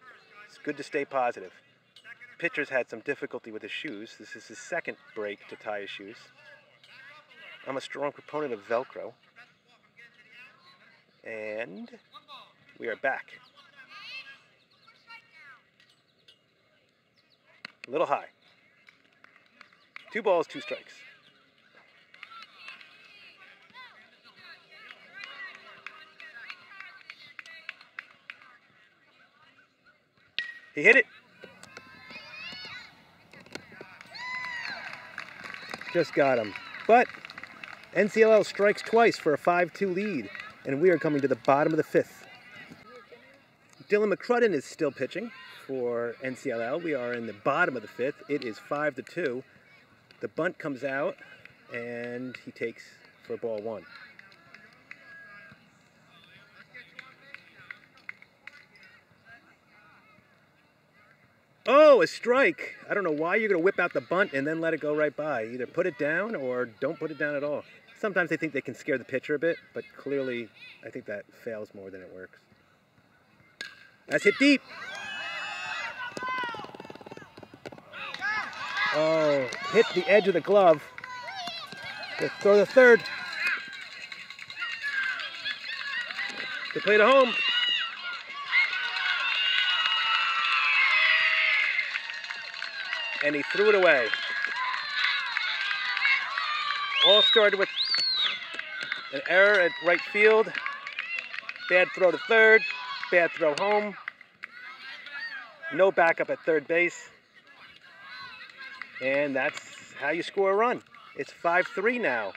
It's good to stay positive. Pitcher's had some difficulty with his shoes. This is his second break to tie his shoes. I'm a strong proponent of Velcro. And we are back. A little high. 2 balls, 2 strikes. He hit it. Just got him. But NCLL strikes twice for a 5-2 lead, and we are coming to the bottom of the 5th. Dylan McCrudden is still pitching for NCLL. We are in the bottom of the 5th. It is 5-2. The bunt comes out, and he takes for ball 1. Oh, a strike. I don't know why you're going to whip out the bunt and then let it go right by. Either put it down or don't put it down at all. Sometimes they think they can scare the pitcher a bit, but clearly I think that fails more than it works. That's hit deep. Oh, hit the edge of the glove. They throw the third. They play to home. And he threw it away. All started with An error at right field. Bad throw to third. Bad throw home. No backup at third base. And that's how you score a run. It's 5-3 now.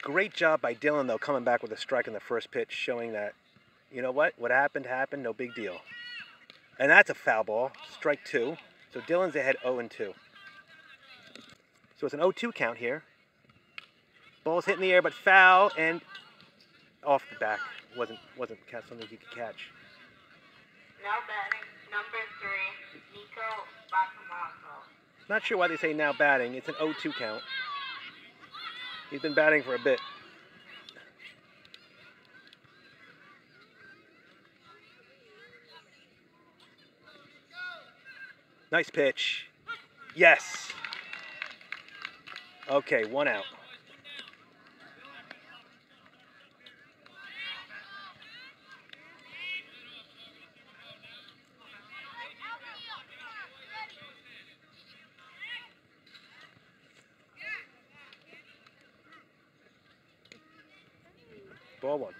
Great job by Dylan, though, coming back with a strike in the first pitch, showing that, you know what happened, no big deal. And that's a foul ball, strike 2. So Dylan's ahead 0-2. So it's an 0-2 count here. Ball's hit in the air, but foul and off the back. Wasn't something he could catch. Now batting, number 3, Nico Bacamaco. Not sure why they say now batting. It's an 0-2 count. He's been batting for a bit. Nice pitch. Yes. Okay, 1 out. Ball 1.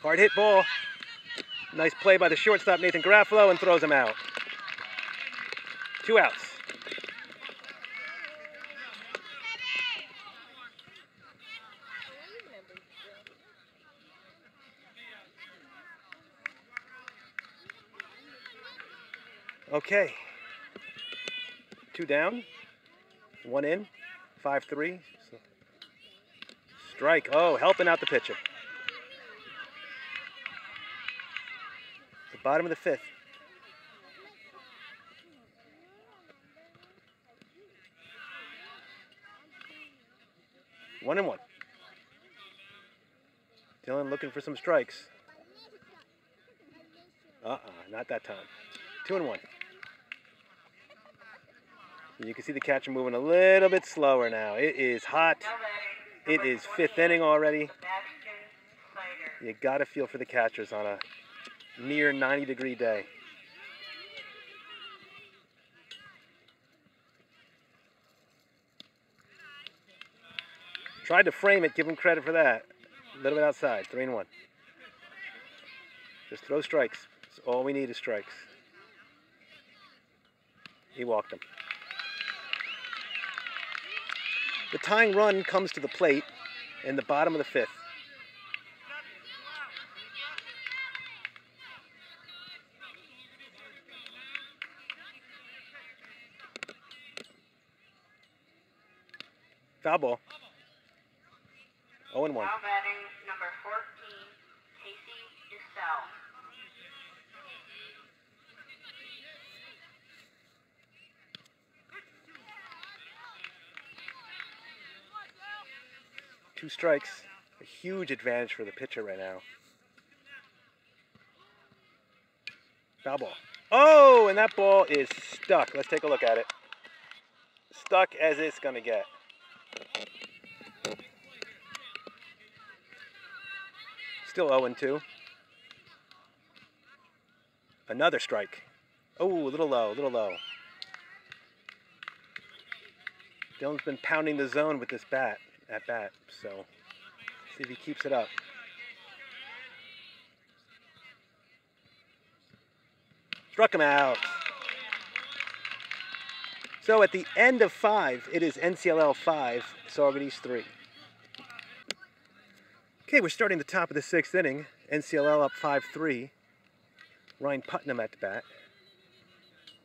Hard hit ball. Nice play by the shortstop, Nathan Garofalo, and throws him out. 2 outs. Okay. 2 down. 1 in. 5-3. Strike. Oh, helping out the pitcher. The bottom of the 5th. One and 1. Dylan looking for some strikes. Not that time. 2 and 1. You can see the catcher moving a little bit slower now. It is hot. It is 5th inning already. You got to feel for the catchers on a near 90-degree day. Tried to frame it, give him credit for that. A little bit outside, 3 and 1. Just throw strikes. That's all we need is strikes. He walked him. The tying run comes to the plate in the bottom of the 5th. Foul ball. 0 and 1. Now batting, number 14, Casey Giselle. Two strikes. A huge advantage for the pitcher right now. Foul ball. Oh, and that ball is stuck. Let's take a look at it. Stuck as it's going to get. Still 0 and 2. Another strike. Oh, a little low, a little low. Dylan's been pounding the zone with this bat, so see if he keeps it up. Struck him out. So at the end of 5, it is NCLL 5, Saugerties 3. Okay, we're starting the top of the 6th inning. NCLL up 5-3. Ryan Putnam at the bat.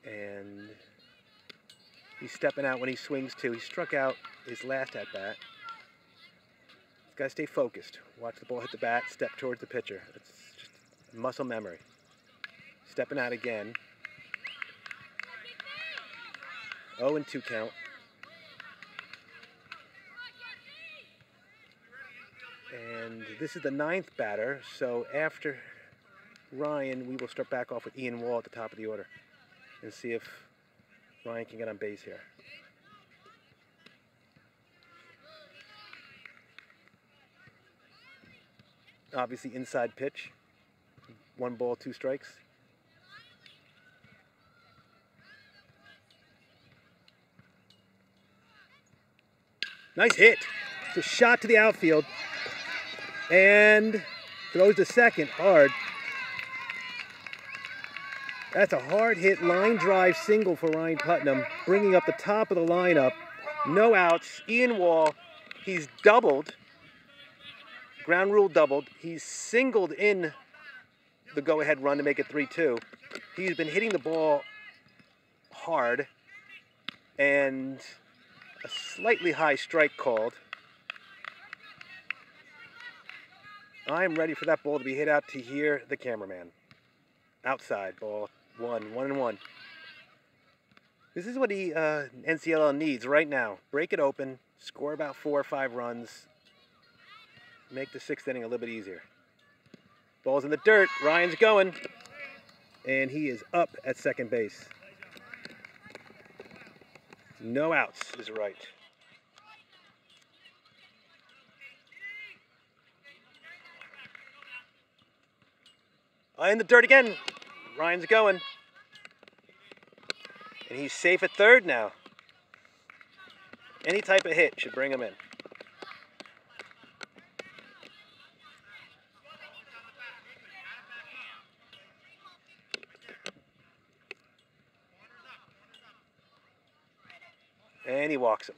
And he's stepping out when he swings too. He struck out his last at bat. He's got to stay focused. Watch the ball hit the bat, step towards the pitcher. It's just muscle memory. Stepping out again. 0 and 2 count. And this is the 9th batter, so after Ryan, we will start back off with Ian Wall at the top of the order and see if Ryan can get on base here. Obviously inside pitch. 1 ball, 2 strikes. Nice hit. It's a shot to the outfield. And throws to second hard. That's a hard hit line drive single for Ryan Putnam, bringing up the top of the lineup. No outs. Ian Wall, he's doubled. Ground rule doubled. He's singled in the go-ahead run to make it 3-2. He's been hitting the ball hard, and a slightly high strike called. I'm ready for that ball to be hit out to hear the cameraman. Outside, ball 1-1. This is what the NCLL needs right now. Break it open, score about 4 or 5 runs, make the 6th inning a little bit easier. Ball's in the dirt, Ryan's going, and he is up at second base. No outs is right. In the dirt again, Ryan's going. And he's safe at third now. Any type of hit should bring him in. And he walks him.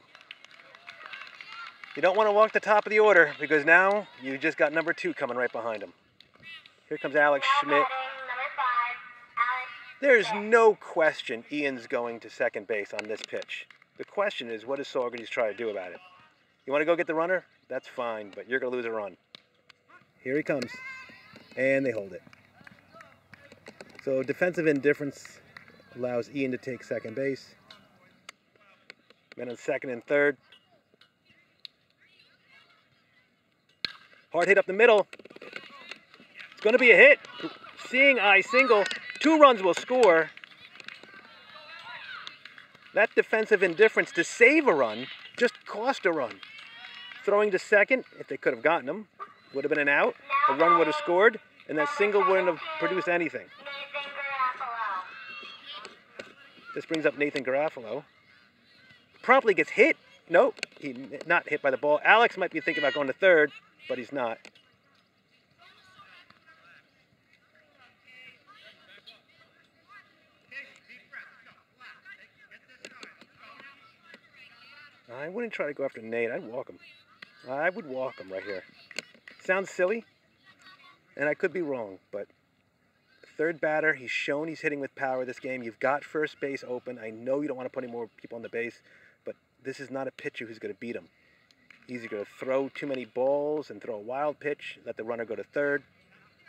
You don't want to walk the top of the order because now you just got number 2 coming right behind him. Here comes Alex Schmidt. There's no question Ian's going to second base on this pitch. The question is, what does Saugerties try to do about it? You want to go get the runner? That's fine, but you're going to lose a run. Here he comes. And they hold it. So defensive indifference allows Ian to take second base. Men on second and third. Hard hit up the middle. It's going to be a hit. Seeing eye single. 2 runs will score. That defensive indifference to save a run just cost a run. Throwing to second, if they could have gotten him, would have been an out. A run would have scored, and that single wouldn't have produced anything. This brings up Nathan Garofalo. Promptly gets hit. Nope, he's not hit by the ball. Alex might be thinking about going to third, but he's not. I wouldn't try to go after Nate. I'd walk him. I would walk him right here. Sounds silly, and I could be wrong, but third batter, he's shown he's hitting with power this game. You've got first base open. I know you don't want to put any more people on the base, but this is not a pitcher who's going to beat him. He's either going to throw too many balls and throw a wild pitch, let the runner go to third,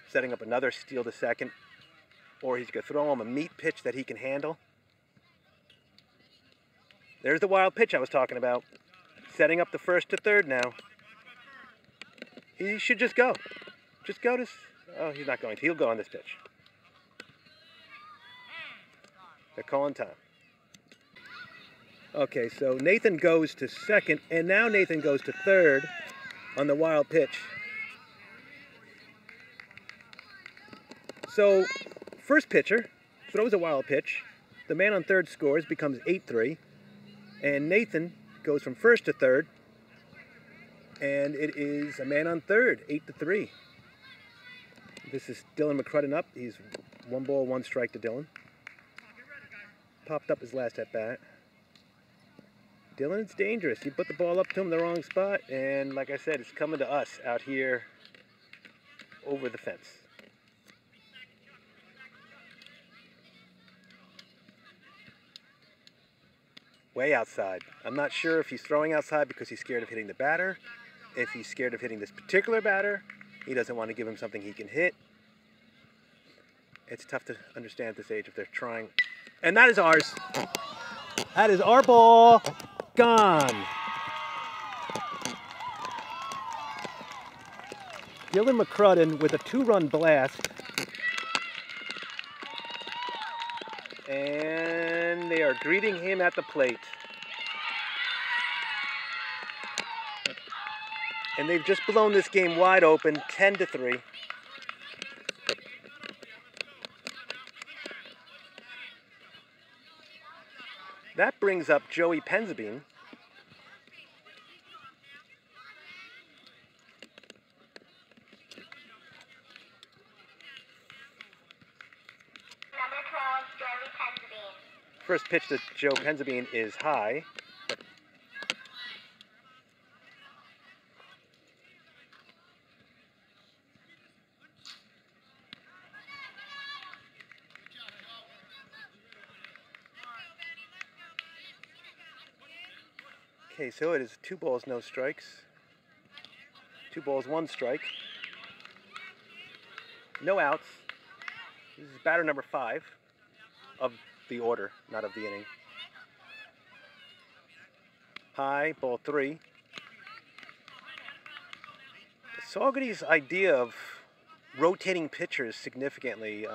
setting up another steal to second, or he's going to throw him a meat pitch that he can handle. There's the wild pitch I was talking about. Setting up the first to third now. He should just go. Just go to... Oh, he's not going to. He'll go on this pitch. They're calling time. Okay, so Nathan goes to second, and now Nathan goes to third on the wild pitch. So, first pitcher throws a wild pitch. The man on third scores, becomes 8-3. And Nathan goes from first to third, and it is a man on third, 8-3. This is Dylan McCrudden up. He's 1 ball, 1 strike to Dylan. Popped up his last at bat. Dylan, it's dangerous. You put the ball up to him in the wrong spot, and like I said, it's coming to us out here over the fence. Way outside. I'm not sure if he's throwing outside because he's scared of hitting the batter. If he's scared of hitting this particular batter, he doesn't want to give him something he can hit. It's tough to understand at this age if they're trying. And that is ours. That is our ball. Gone. Dylan McCrudden with a 2-run blast. And they are greeting him at the plate. And they've just blown this game wide open, 10-3. That brings up Joey Penzabene. Number 12, Joey Penzabene. First pitch to Joe Penzabene is high. Okay, so it is 2 balls, no strikes. 2 balls, 1 strike. No outs. This is batter number 5 of the order, not of the inning. High, ball 3. Saugerties' idea of rotating pitchers significantly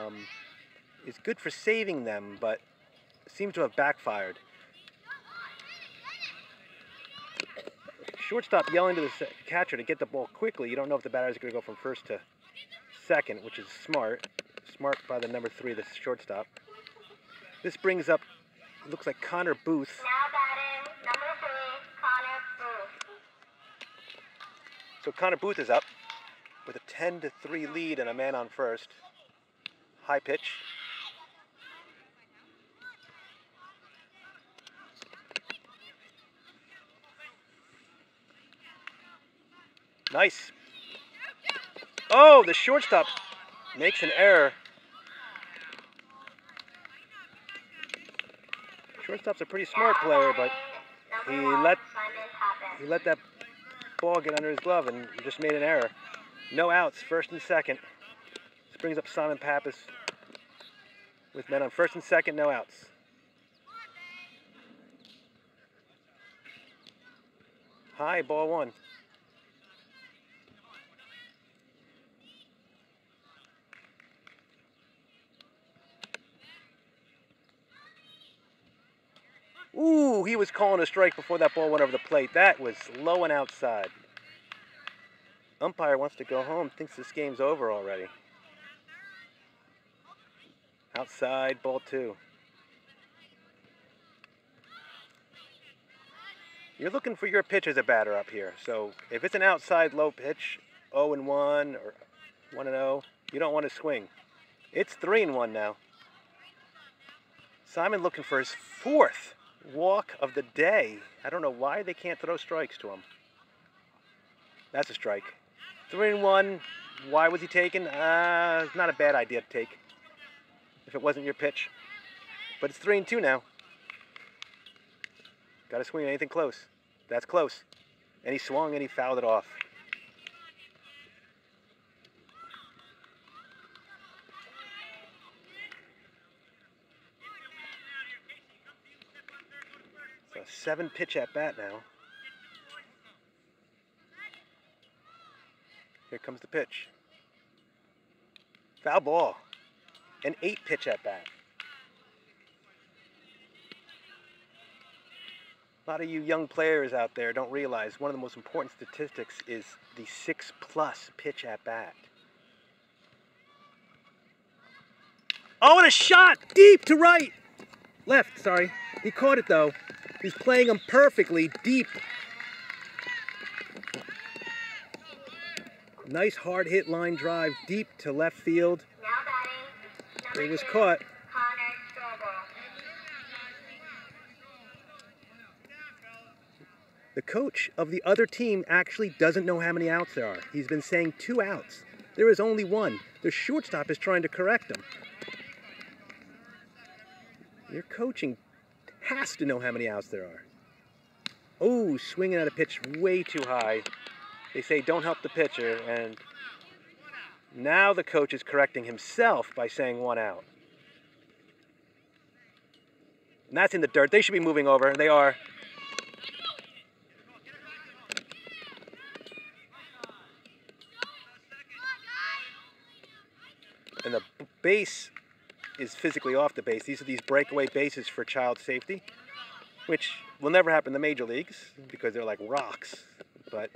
is good for saving them, but seems to have backfired. Shortstop yelling to the catcher to get the ball quickly. You don't know if the batter is going to go from first to second, which is smart. Smart by the number 3, the shortstop. This brings up, looks like Connor Booth. Now batting, number 3, Connor Booth. So Connor Booth is up with a 10-3 lead and a man on first. High pitch. Nice. Oh, the shortstop makes an error. Shortstop's a pretty smart player, but he let that ball get under his glove and just made an error. No outs, first and second. This brings up Simon Pappas with men on first and second, no outs. High, ball 1. Ooh, he was calling a strike before that ball went over the plate. That was low and outside. Umpire wants to go home, thinks this game's over already. Outside, ball 2. You're looking for your pitch as a batter up here. So if it's an outside low pitch, 0-1 or 1-0, you don't want to swing. It's 3-1 now. Simon looking for his 4th walk of the day. I don't know why they can't throw strikes to him. That's a strike. 3-1. Why was he taken? It's not a bad idea to take if it wasn't your pitch. But it's 3-2 now. Got to swing at anything close. That's close. And he swung and he fouled it off. So 7 pitch at bat now. Here comes the pitch. Foul ball. An 8 pitch at bat. A lot of you young players out there don't realize one of the most important statistics is the 6+ pitch at bat. Oh, and a shot! Deep to right! Left, sorry. He caught it though. He's playing them perfectly deep. Nice hard hit line drive deep to left field. Now batting, It was 2, caught. Connor Strobel. The coach of the other team actually doesn't know how many outs there are. He's been saying 2 outs. There is only 1. The shortstop is trying to correct him. Your coaching has to know how many outs there are. Oh, swinging at a pitch way too high. They say don't help the pitcher, and now the coach is correcting himself by saying 1 out. And that's in the dirt. They should be moving over. They are. And the base is physically off the base. These are these breakaway bases for child safety, which will never happen in the major leagues because they're like rocks. But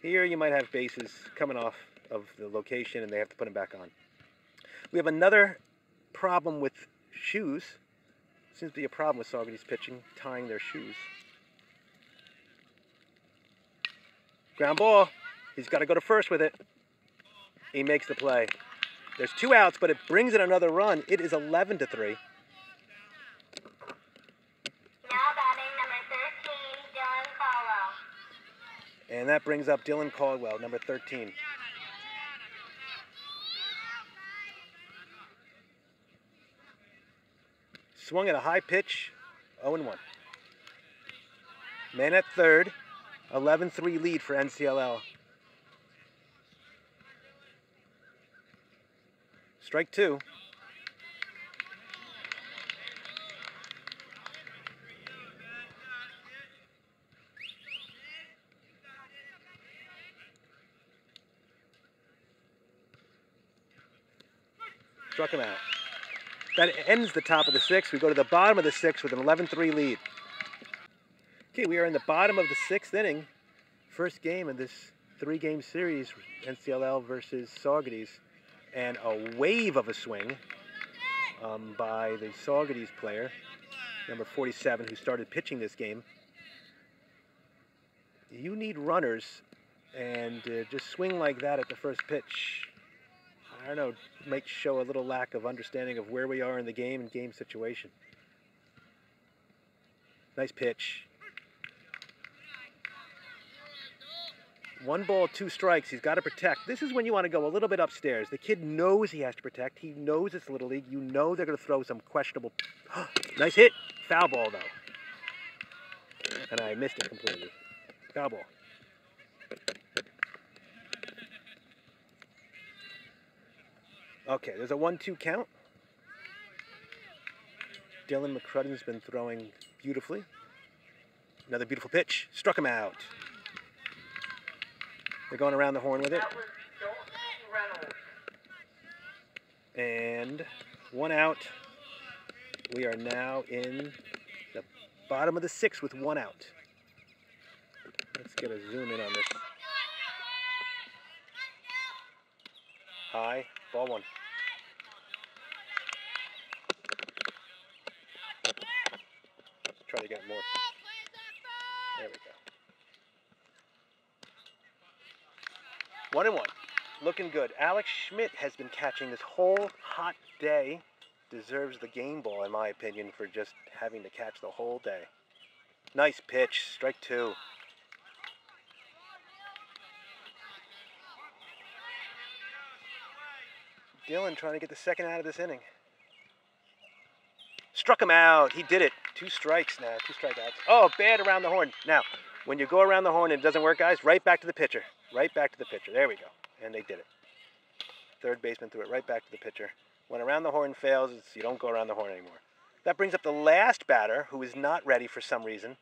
Here you might have bases coming off of the location and they have to put them back on. We have another problem with shoes. Seems to be a problem with Saugerties pitching, tying their shoes. Ground ball. He's got to go to first with it. He makes the play. There's 2 outs, but it brings in another run. It is 11-3. Now batting number 13, Dylan Caldwell. And that brings up Dylan Caldwell, number 13. Swung at a high pitch, 0-1. Man at third, 11-3 lead for NCLL. Strike 2. Struck him out. That ends the top of the 6th. We go to the bottom of the 6th with an 11-3 lead. Okay, we are in the bottom of the 6th inning. First game of this 3-game series, NCLL versus Saugerties. And a wave of a swing by the Saugerties player, number 47, who started pitching this game. You need runners, and just swing like that at the first pitch, I don't know, might show a little lack of understanding of where we are in the game and game situation. Nice pitch. 1 ball, 2 strikes. He's got to protect. This is when you want to go a little bit upstairs. The kid knows he has to protect. He knows it's Little League. You know they're going to throw some questionable... Nice hit. Foul ball, though. And I missed it completely. Foul ball. Okay, there's a 1-2 count. Dylan McCrudden's been throwing beautifully. Another beautiful pitch. Struck him out. They're going around the horn with it. And 1 out. We are now in the bottom of the 6th with 1 out. Let's get a zoom in on this. High, ball 1. Let's try to get more. There we go. 1-1. Looking good. Alex Schmidt has been catching this whole hot day. Deserves the game ball, in my opinion, for just having to catch the whole day. Nice pitch. Strike 2. Dylan trying to get the 2nd out of this inning. Struck him out. He did it. 2 strikes now. 2 strikeouts. Oh, bad around the horn. Now, when you go around the horn and it doesn't work, guys, right back to the pitcher. Right back to the pitcher. There we go. And they did it. Third baseman threw it right back to the pitcher. When around the horn fails, you don't go around the horn anymore. That brings up the last batter, who is not ready for some reason.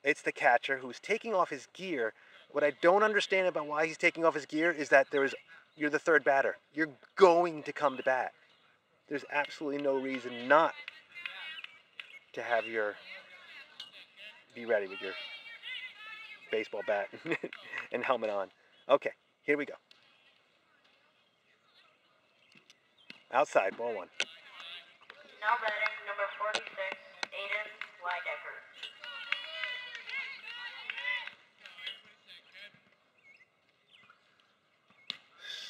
It's the catcher, who's taking off his gear. What I don't understand about why he's taking off his gear is that you're the 3rd batter. You're going to come to bat. There's absolutely no reason not to have be ready with your baseball bat and helmet on. Okay, here we go. Outside, ball 1. Now batting number 46, Aiden Weidecker.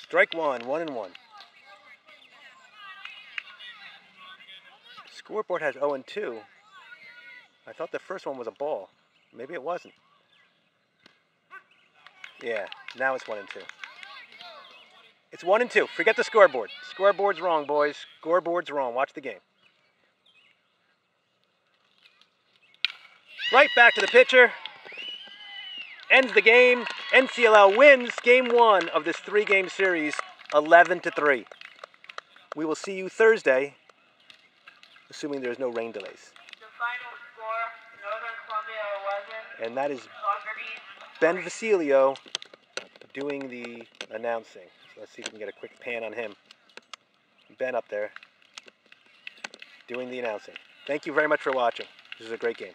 Strike 1, 1-1. Scoreboard has 0-2. I thought the first one was a ball. Maybe it wasn't. Yeah, now it's 1-2. It's 1-2. Forget the scoreboard. Scoreboard's wrong, boys. Scoreboard's wrong. Watch the game. Right back to the pitcher. Ends the game. NCLL wins game 1 of this 3-game series, 11-3. We will see you Thursday, assuming there's no rain delays. The final score, Northern Columbia 11. And that is Saugerties. Ben Vasilio doing the announcing. So let's see if we can get a quick pan on him. Ben up there doing the announcing. Thank you very much for watching. This is a great game.